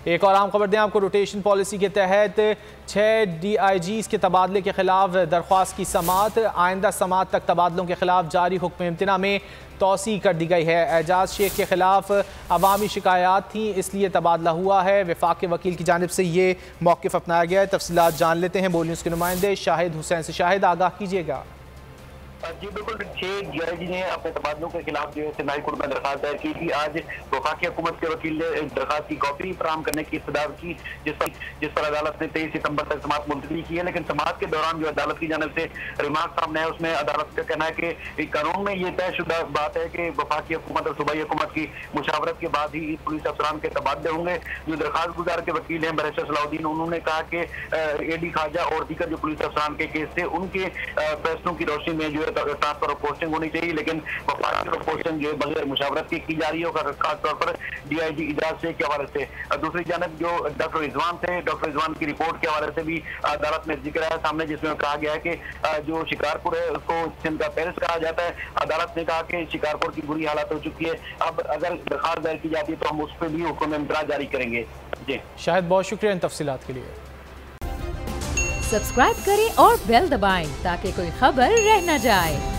एक और आम खबर दें आपको, रोटेशन पॉलिसी के तहत 6 DIGs के तबादले के खिलाफ दरख्वास्त की समाअत। आइंदा समाअत तक तबादलों के खिलाफ जारी हुक्म इम्तना में तोसी कर दी गई है। एजाज शेख के खिलाफ अवामी शिकायत थी, इसलिए तबादला हुआ है। वफाक के वकील की जानिब से ये मौक़िफ़ अपनाया गया है। तफसीलात जान लेते हैं। बोल न्यूज़ के नुमाइंदे शाहिद हुसैन से। शाहिद, आगाह कीजिएगा। जी बिल्कुल, 6 DIG ने अपने तबादलों के खिलाफ जो है सिंध हाई कोर्ट में दरखास्त दायर की थी। आज वफाकी हुकूमत के वकील ने दरखास्त की कॉपी फराहम करने की इस्तदा की, जिस पर अदालत ने 23 सितंबर तक समाअत मुलतवी की है। लेकिन समाअत के दौरान जो अदालत की जानिब से रिमार्क सामने है, उसमें अदालत का कहना है कि कानून में ये तयशुदा बात है कि वफाकी हुकूमत और सूबाई हुकूमत की मुशावरत के बाद ही पुलिस अफसरान के तबादले होंगे। जो दरखास्त गुजार के वकील हैं बैरिस्टर सलाउद्दीन, उन्होंने कहा कि AD खाजा और दीगर जो पुलिस अफसरान के केस थे, उनके फैसलों की रोशनी में जो है ट्रांसफर और पोस्टिंग होनी चाहिए। लेकिन वफाकी और पोस्टिंग जो है बगैर मुशावरत की जा रही है, खासतौर पर DIG एजाज शेख के हवाले से। दूसरी जानब जो डॉक्टर रिजवान थे, डॉक्टर रिजवान की रिपोर्ट के हवाले से भी अदालत में जिक्र आया सामने, जिसमें कहा गया है कि जो शिकारपुर है उसको सिंध का पेरिस कहा जाता है। अदालत ने कहा कि शिकारपुर की बुरी हालत हो चुकी है, अब अगर दरखास्त दायर की जाती है तो हम उस पर भी हुक्म इम्तरा जारी करेंगे। जी शाहिद, बहुत शुक्रिया इन तफसीलात के लिए। सब्सक्राइब करें और बेल दबाएं ताकि कोई खबर रह न जाए।